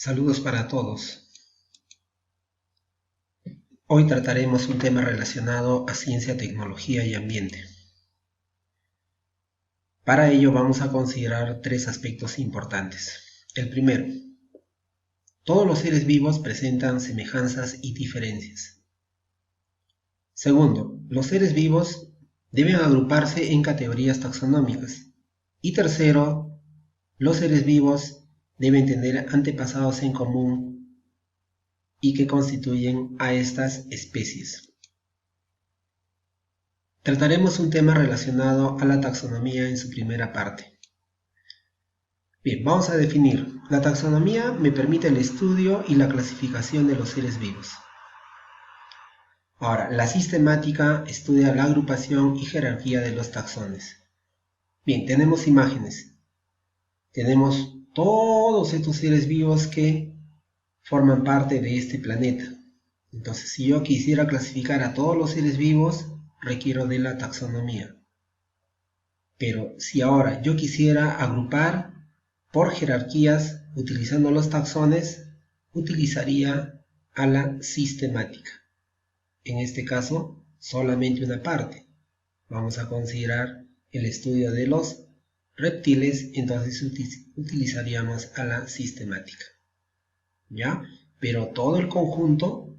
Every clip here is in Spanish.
Saludos para todos. Hoy trataremos un tema relacionado a ciencia, tecnología y ambiente. Para ello vamos a considerar tres aspectos importantes. El primero, todos los seres vivos presentan semejanzas y diferencias. Segundo, los seres vivos deben agruparse en categorías taxonómicas. Y tercero, los seres vivos deben tener antepasados en común y que constituyen a estas especies. Trataremos un tema relacionado a la taxonomía en su primera parte. Bien, vamos a definir. La taxonomía me permite el estudio y la clasificación de los seres vivos. Ahora, la sistemática estudia la agrupación y jerarquía de los taxones. Bien, tenemos imágenes. Tenemos todos estos seres vivos que forman parte de este planeta. Entonces, si yo quisiera clasificar a todos los seres vivos, requiero de la taxonomía. Pero si ahora yo quisiera agrupar por jerarquías utilizando los taxones, utilizaría a la sistemática. En este caso, solamente una parte. Vamos a considerar el estudio de los reptiles, entonces utilizaríamos a la sistemática. ¿Ya? Pero todo el conjunto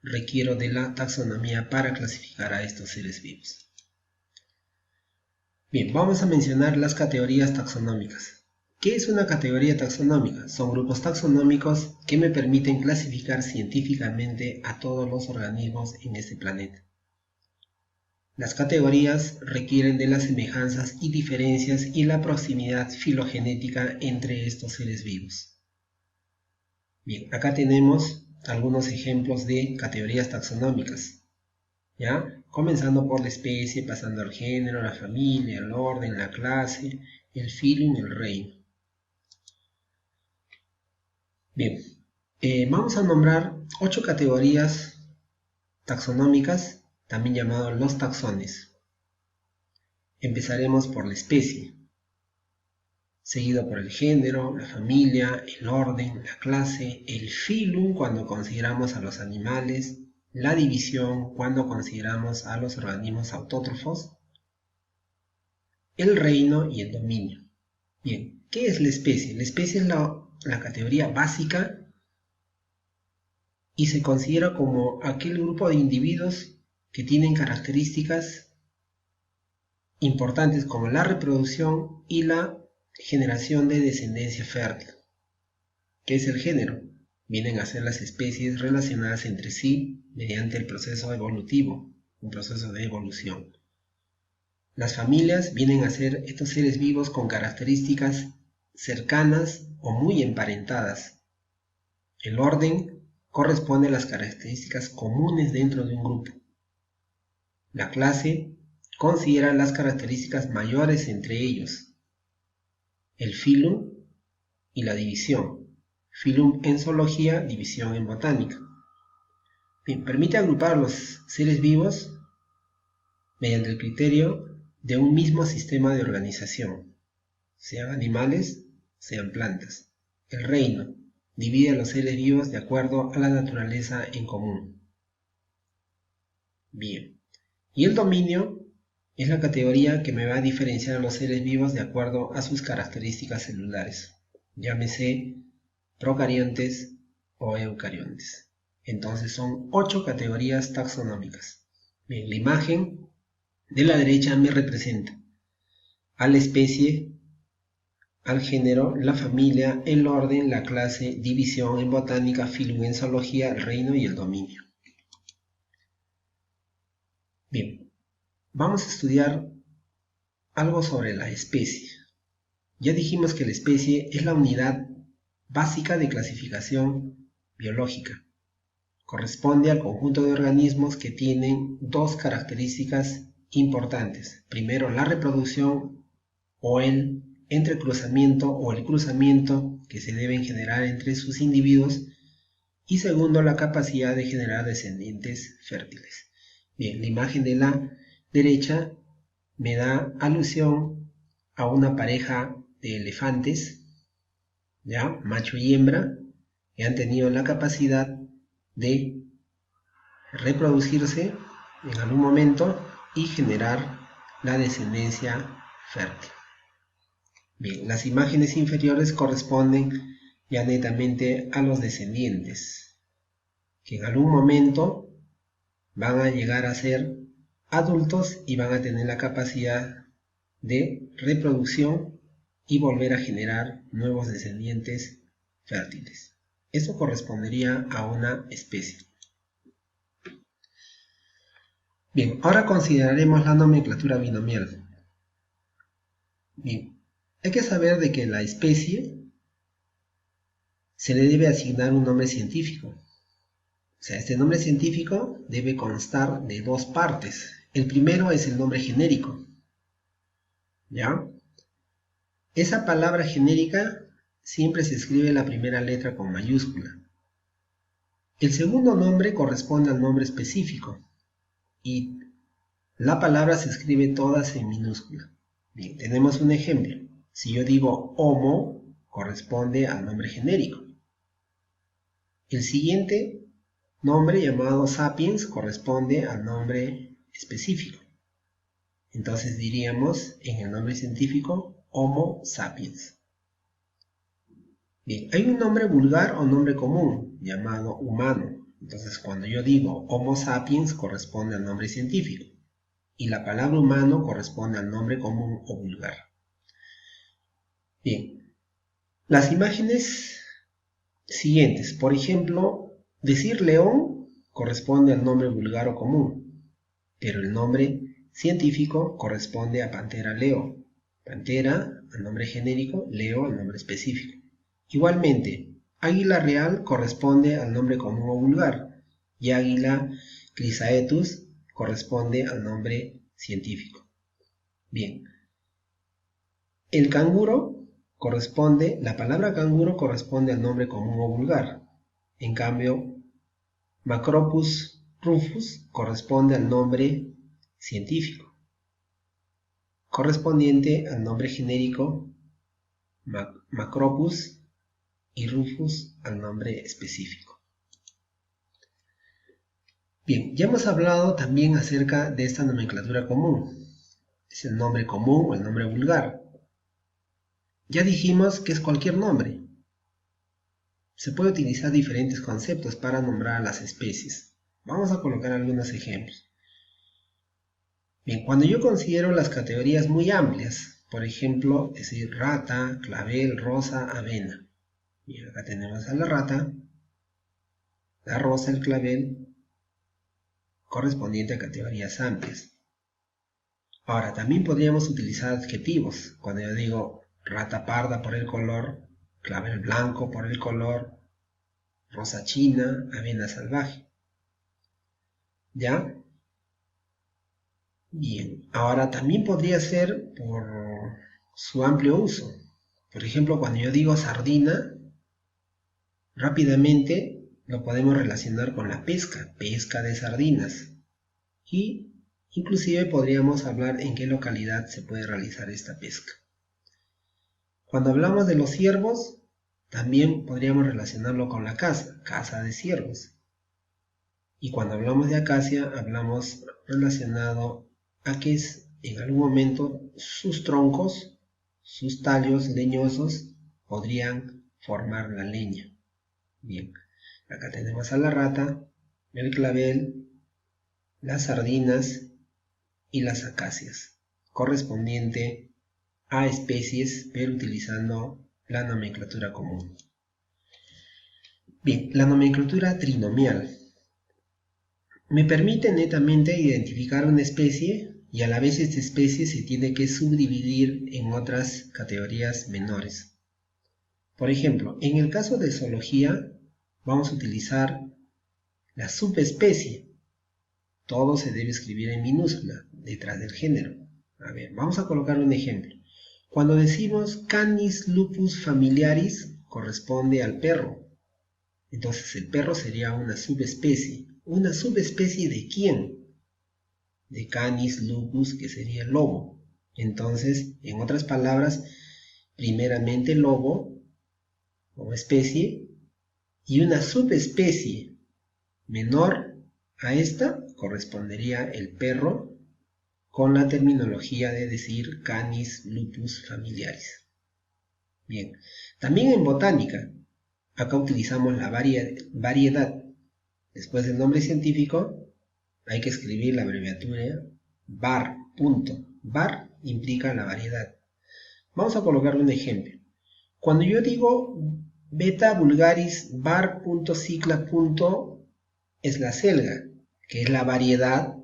requiero de la taxonomía para clasificar a estos seres vivos. Bien, vamos a mencionar las categorías taxonómicas. ¿Qué es una categoría taxonómica? Son grupos taxonómicos que me permiten clasificar científicamente a todos los organismos en este planeta. Las categorías requieren de las semejanzas y diferencias y la proximidad filogenética entre estos seres vivos. Bien, acá tenemos algunos ejemplos de categorías taxonómicas, ¿ya? Comenzando por la especie, pasando al género, la familia, el orden, la clase, el filo y el reino. Bien, vamos a nombrar 8 categorías taxonómicas, también llamados los taxones. Empezaremos por la especie, seguido por el género, la familia, el orden, la clase, el filum cuando consideramos a los animales, la división cuando consideramos a los organismos autótrofos, el reino y el dominio. Bien, ¿qué es la especie? La especie es la categoría básica y se considera como aquel grupo de individuos que tienen características importantes como la reproducción y la generación de descendencia fértil. ¿Qué es el género? Vienen a ser las especies relacionadas entre sí mediante el proceso evolutivo, un proceso de evolución. Las familias vienen a ser estos seres vivos con características cercanas o muy emparentadas. El orden corresponde a las características comunes dentro de un grupo. La clase considera las características mayores entre ellos. El filum y la división. Filum en zoología, división en botánica. Bien, permite agrupar los seres vivos mediante el criterio de un mismo sistema de organización, sean animales, sean plantas. El reino divide a los seres vivos de acuerdo a la naturaleza en común. Bien, y el dominio es la categoría que me va a diferenciar a los seres vivos de acuerdo a sus características celulares, llámese procariontes o eucariontes. Entonces son 8 categorías taxonómicas. Bien, la imagen de la derecha me representa a la especie, al género, la familia, el orden, la clase, división en botánica, filum en zoología, el reino y el dominio. Bien, vamos a estudiar algo sobre la especie. Ya dijimos que la especie es la unidad básica de clasificación biológica. Corresponde al conjunto de organismos que tienen dos características importantes. Primero, la reproducción o el entrecruzamiento o el cruzamiento que se deben generar entre sus individuos. Y segundo, la capacidad de generar descendientes fértiles. Bien, la imagen de la derecha me da alusión a una pareja de elefantes ¿ya? Macho y hembra, que han tenido la capacidad de reproducirse en algún momento y generar la descendencia fértil. Bien, las imágenes inferiores corresponden ya netamente a los descendientes, que en algún momento van a llegar a ser adultos y van a tener la capacidad de reproducción y volver a generar nuevos descendientes fértiles. Eso correspondería a una especie. Bien, ahora consideraremos la nomenclatura binomial. Bien, hay que saber de que la especie se le debe asignar un nombre científico. O sea, este nombre científico debe constar de dos partes. El primero es el nombre genérico, ¿ya? Esa palabra genérica siempre se escribe la primera letra con mayúscula. El segundo nombre corresponde al nombre específico y la palabra se escribe todas en minúscula. Bien, tenemos un ejemplo. Si yo digo Homo, corresponde al nombre genérico. El siguiente nombre, llamado Sapiens, corresponde al nombre específico. Entonces diríamos en el nombre científico Homo sapiens. Bien, hay un nombre vulgar o nombre común llamado humano. Entonces cuando yo digo Homo sapiens corresponde al nombre científico y la palabra humano corresponde al nombre común o vulgar. Bien, las imágenes siguientes, por ejemplo, decir león corresponde al nombre vulgar o común, pero el nombre científico corresponde a pantera leo. Pantera al nombre genérico, leo al nombre específico. Igualmente, águila real corresponde al nombre común o vulgar y águila chrysaetus corresponde al nombre científico. Bien, el canguro la palabra canguro corresponde al nombre común o vulgar. En cambio, Macropus rufus corresponde al nombre científico, correspondiente al nombre genérico Macropus y Rufus al nombre específico. Bien, ya hemos hablado también acerca de esta nomenclatura común. Es el nombre común o el nombre vulgar. Ya dijimos que es cualquier nombre. Se puede utilizar diferentes conceptos para nombrar a las especies. Vamos a colocar algunos ejemplos. Bien, cuando yo considero las categorías muy amplias, por ejemplo, decir rata, clavel, rosa, avena. Y acá tenemos a la rata, la rosa, el clavel, correspondiente a categorías amplias. Ahora, también podríamos utilizar adjetivos. Cuando yo digo rata parda por el color, clavel blanco por el color, rosa china, avena salvaje. ¿Ya? Bien, ahora también podría ser por su amplio uso. Por ejemplo, cuando yo digo sardina, rápidamente lo podemos relacionar con la pesca de sardinas. Y inclusive podríamos hablar en qué localidad se puede realizar esta pesca. Cuando hablamos de los ciervos, también podríamos relacionarlo con la caza de ciervos. Y cuando hablamos de acacia, hablamos relacionado a que en algún momento sus troncos, sus tallos leñosos, podrían formar la leña. Bien, acá tenemos a la rata, el clavel, las sardinas y las acacias, correspondiente a especies, pero utilizando la nomenclatura común. Bien, la nomenclatura trinomial me permite netamente identificar una especie y a la vez esta especie se tiene que subdividir en otras categorías menores. Por ejemplo, en el caso de zoología vamos a utilizar la subespecie. Todo se debe escribir en minúscula, detrás del género. A ver, vamos a colocar un ejemplo. Cuando decimos Canis lupus familiaris, corresponde al perro. Entonces el perro sería una subespecie. ¿Una subespecie de quién? De Canis lupus, que sería el lobo. Entonces, en otras palabras, primeramente el lobo, como especie y una subespecie menor a esta correspondería el perro con la terminología de decir Canis lupus familiaris. Bien, también en botánica, acá utilizamos la variedad. Después del nombre científico hay que escribir la abreviatura var. Var implica la variedad. Vamos a colocarle un ejemplo. Cuando yo digo beta vulgaris var.cicla. Es la selga, que es la variedad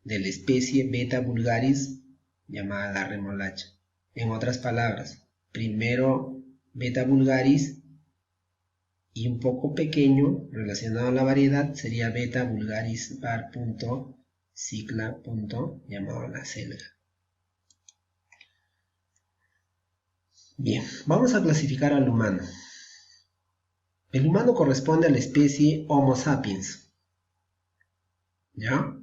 de la especie beta vulgaris llamada la remolacha. En otras palabras, primero beta vulgaris y un poco pequeño relacionado a la variedad sería beta vulgaris var.cicla. Llamado la selga. Bien, vamos a clasificar al humano. El humano corresponde a la especie Homo sapiens, ¿ya?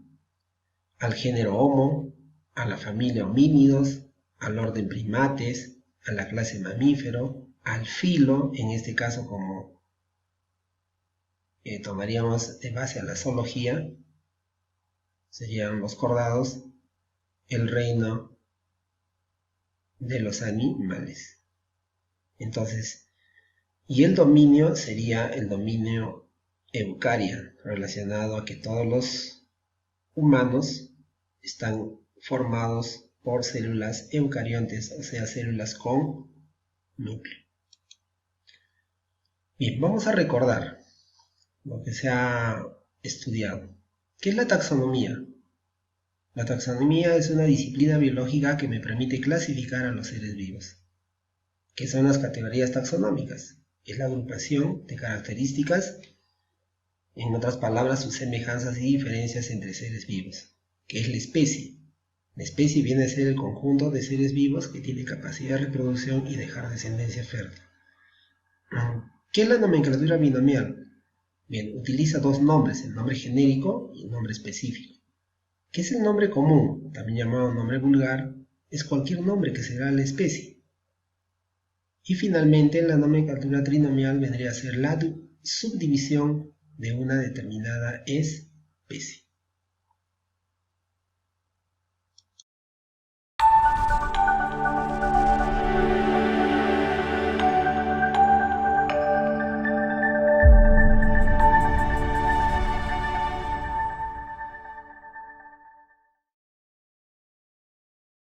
Al género Homo, a la familia Homínidos, al orden Primates, a la clase Mamífero, al filo, en este caso como tomaríamos de base a la zoología, serían los cordados, el reino de los animales. Entonces, y el dominio sería el dominio eucaria, relacionado a que todos los humanos están formados por células eucariontes, o sea, células con núcleo. Bien, vamos a recordar lo que se ha estudiado. ¿Qué es la taxonomía? La taxonomía es una disciplina biológica que me permite clasificar a los seres vivos. ¿Qué son las categorías taxonómicas? Es la agrupación de características, en otras palabras, sus semejanzas y diferencias entre seres vivos. ¿Qué es la especie? La especie viene a ser el conjunto de seres vivos que tiene capacidad de reproducción y dejar descendencia fértil. ¿Qué es la nomenclatura binomial? Bien, utiliza dos nombres, el nombre genérico y el nombre específico. ¿Qué es el nombre común? También llamado nombre vulgar, es cualquier nombre que se da a la especie. Y finalmente, la nomenclatura trinomial vendría a ser la subdivisión de una determinada especie.